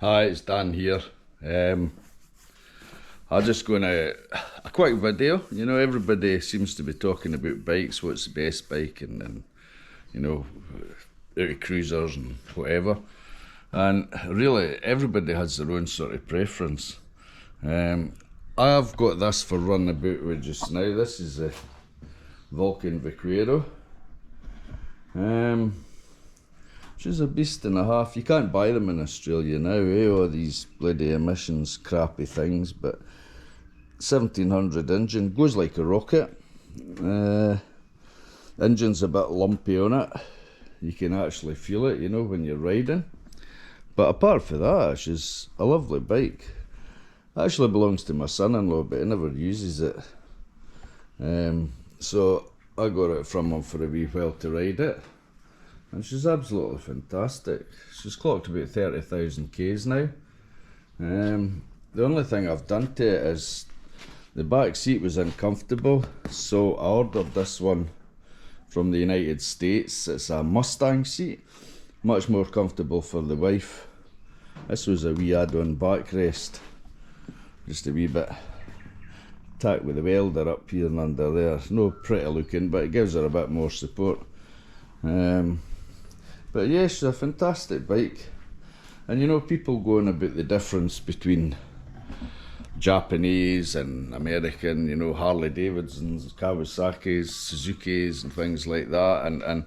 Hi, it's Dan here. I'm just going to a quick video. You know, everybody seems to be talking about bikes. What's the best bike, and you know, out of cruisers and whatever. And really, everybody has their own sort of preference. I've got this for running about with just now. This is a Vulcan Vaquero. She's a beast and a half. You can't buy them in Australia now, all these bloody emissions, crappy things, but 1700 engine, goes like a rocket. Engine's a bit lumpy on it. You can actually feel it, you know, when you're riding. But apart from that, she's a lovely bike. It actually belongs to my son-in-law, but he never uses it. So I got it from him for a wee while to ride it. And she's absolutely fantastic. She's clocked about 30,000 Ks now. The only thing I've done to it is the back seat was uncomfortable, so I ordered this one from the United States. It's a Mustang seat, much more comfortable for the wife. This was a wee add-on backrest, just a wee bit tacked with the welder up here and under there. No pretty looking, but it gives her a bit more support. But yeah, she's a fantastic bike. And you know, people going about the difference between Japanese and American, you know, Harley Davidsons, Kawasaki's, Suzuki's and things like that. And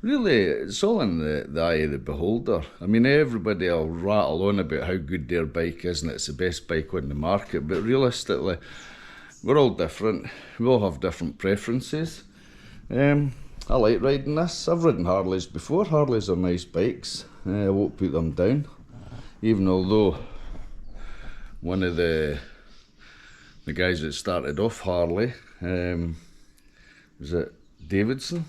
really, it's all in the eye of the beholder. I mean, everybody will rattle on about how good their bike is and it's the best bike on the market. But realistically, we're all different. We all have different preferences. I like riding this. I've ridden Harleys before. Harleys are nice bikes. I won't put them down. Even although one of the guys that started off Harley, was it Davidson?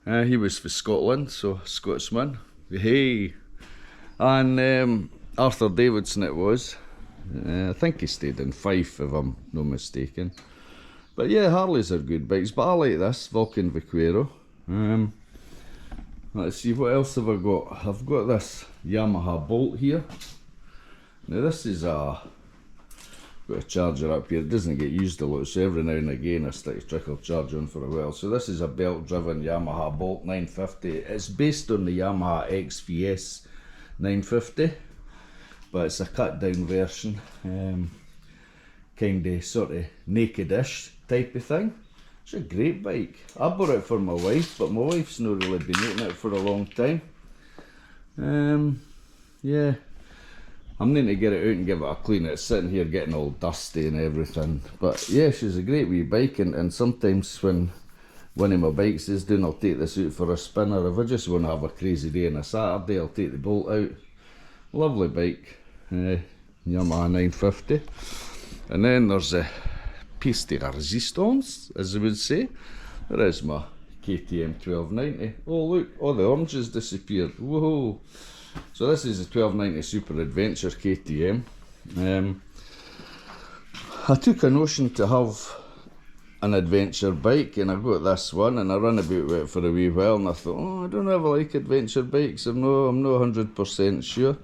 He was for Scotland, so Scotsman. Hey! And Arthur Davidson it was. I think he stayed in Fife, if I'm not mistaken. But yeah, Harleys are good bikes, but I like this Vulcan Vaquero. Let's see, what else have I got? I've got this Yamaha Bolt here. Now this is got a charger up here. It doesn't get used a lot, so every now and again I stick a trickle charge on for a while. So this is a belt-driven Yamaha Bolt 950. It's based on the Yamaha XVS 950, but it's a cut-down version. Kind of sort of naked-ish type of thing. It's a great bike. I bought it for my wife, but my wife's not really been using it for a long time. Yeah, I'm needing to get it out and give it a clean. It's sitting here getting all dusty and everything. But yeah, she's a great wee bike, and sometimes when one of my bikes is doing, I'll take this out for a spin, or if I just want to have a crazy day on a Saturday, I'll take the Bolt out. Lovely bike, Yamaha 950. And then there's a piece de resistance, as I would say. There is my KTM 1290. Oh look, all the oranges disappeared. Whoa! So this is the 1290 Super Adventure KTM. I took a notion to have an adventure bike, and I got this one, and I ran about with it for a wee while, and I thought, oh, I don't ever like adventure bikes. I'm not 100% sure.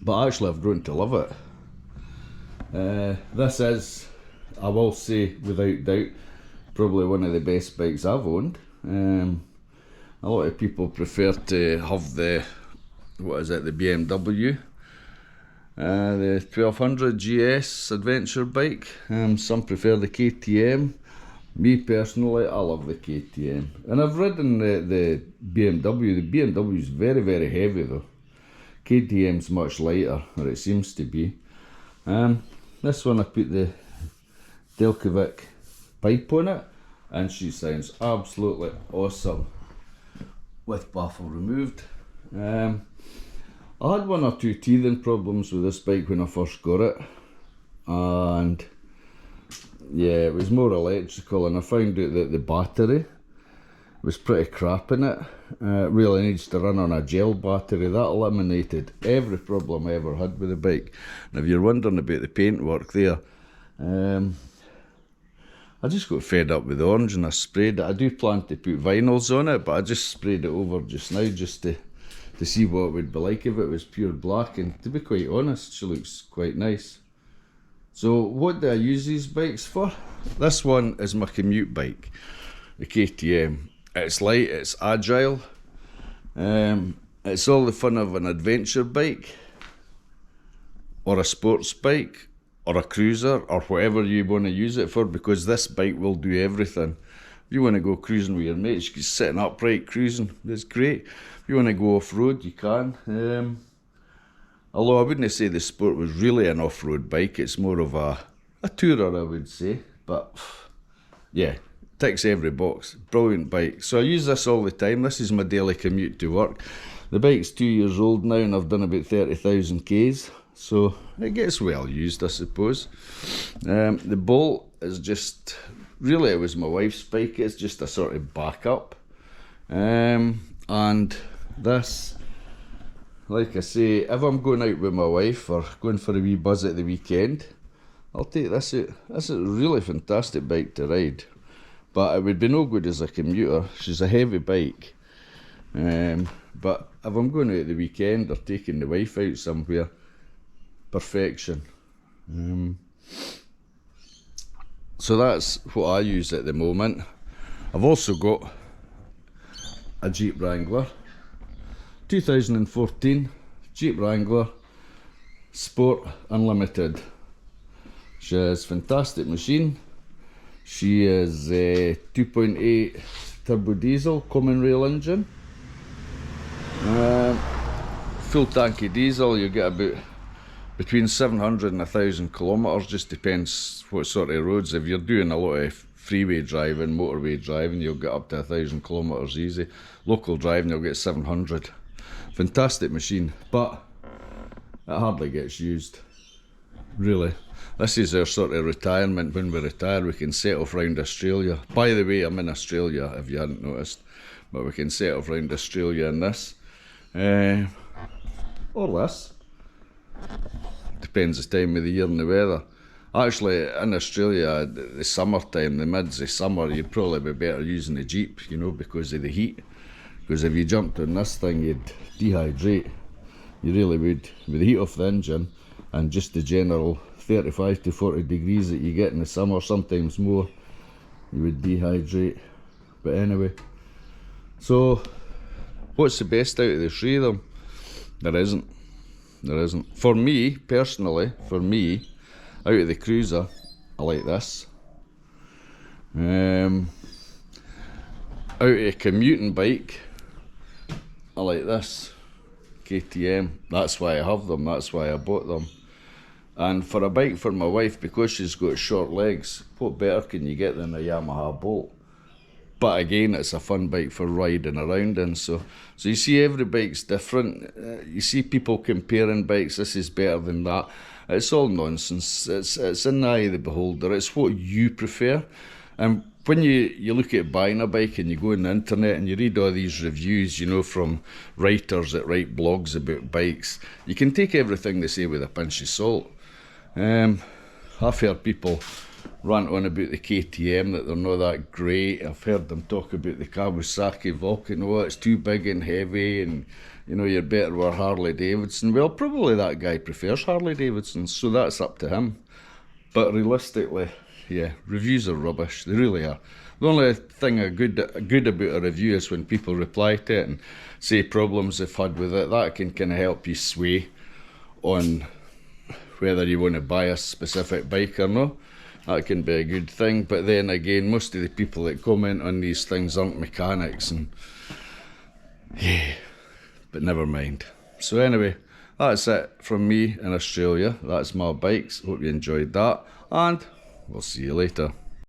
But actually I've grown to love it. This is, I will say without doubt, probably one of the best bikes I've owned. A lot of people prefer to have the, what is it, the BMW, the 1200 GS adventure bike. Some prefer the KTM. Me personally, I love the KTM. And I've ridden the BMW. The BMW is very, very heavy though. KTM's much lighter, or it seems to be. This one I put the Delkovic pipe on it, and she sounds absolutely awesome with baffle removed. I had one or two teething problems with this bike when I first got it, and yeah, it was more electrical, and I found out that the battery was pretty crap in it. It really needs to run on a gel battery. That eliminated every problem I ever had with the bike. And if you're wondering about the paintwork there, I just got fed up with the orange and I sprayed it. I do plan to put vinyls on it, but I just sprayed it over just now just to to see what it would be like if it was pure black, and to be quite honest, she looks quite nice. So what do I use these bikes for? This one is my commute bike, the KTM. It's light, it's agile, it's all the fun of an adventure bike, or a sports bike, or a cruiser, or whatever you want to use it for, because this bike will do everything. If you want to go cruising with your mates, you can sitting upright cruising, it's great. If you want to go off-road, you can. Although I wouldn't say the Sport was really an off-road bike, it's more of a tourer, I would say. But yeah, ticks every box. Brilliant bike. So I use this all the time. This is my daily commute to work. The bike's 2 years old now, and I've done about 30,000 Ks. So it gets well used, I suppose. The Bolt is just, really it was my wife's bike. It's just a sort of backup. And this, like I say, if I'm going out with my wife or going for a wee buzz at the weekend, I'll take this out. This is a really fantastic bike to ride, but it would be no good as a commuter. She's a heavy bike. But if I'm going out at the weekend or taking the wife out somewhere, perfection. So that's what I use at the moment. I've also got a Jeep Wrangler, 2014 Jeep Wrangler Sport Unlimited. She is a fantastic machine. She is a 2.8 turbo diesel common rail engine. Full tanky diesel, you get about between 700 and 1,000 kilometres, just depends what sort of roads. If you're doing a lot of freeway driving, motorway driving, you'll get up to 1,000 kilometres easy. Local driving, you'll get 700. Fantastic machine, but it hardly gets used, really. This is our sort of retirement. When we retire, we can set off round Australia. By the way, I'm in Australia, if you hadn't noticed, but we can set off round Australia in this. Or this. Depends the time of the year and the weather. Actually, in Australia, the summertime, the mids of summer, you'd probably be better using the Jeep, you know, because of the heat. Because if you jumped on this thing, you'd dehydrate. You really would. With the heat off the engine and just the general 35 to 40 degrees that you get in the summer, sometimes more, you would dehydrate. But anyway, so what's the best out of the three of them? There isn't. There isn't. For me, personally, out of the cruiser, I like this. Out of a commuting bike, I like this. KTM. That's why I have them, that's why I bought them. And for a bike for my wife, because she's got short legs, what better can you get than a Yamaha Bolt? But again, it's a fun bike for riding around in. So you see, every bike's different. You see people comparing bikes, this is better than that. It's all nonsense. It's in the eye of the beholder. It's what you prefer. And when you look at buying a bike and you go on the internet and you read all these reviews, you know, from writers that write blogs about bikes, you can take everything they say with a pinch of salt. I've heard people rant on about the KTM, that they're not that great. I've heard them talk about the Kawasaki Volcano, it's too big and heavy, and you know, you're better with Harley Davidson. Well, probably that guy prefers Harley Davidson, so that's up to him. But realistically, yeah, reviews are rubbish, they really are. The only thing good about a review is when people reply to it and say problems they've had with it. That can kind of help you sway on whether you want to buy a specific bike or not. That can be a good thing, but then again, most of the people that comment on these things aren't mechanics, and yeah, but never mind. So anyway, that's it from me in Australia. That's my bikes. Hope you enjoyed that, and we'll see you later.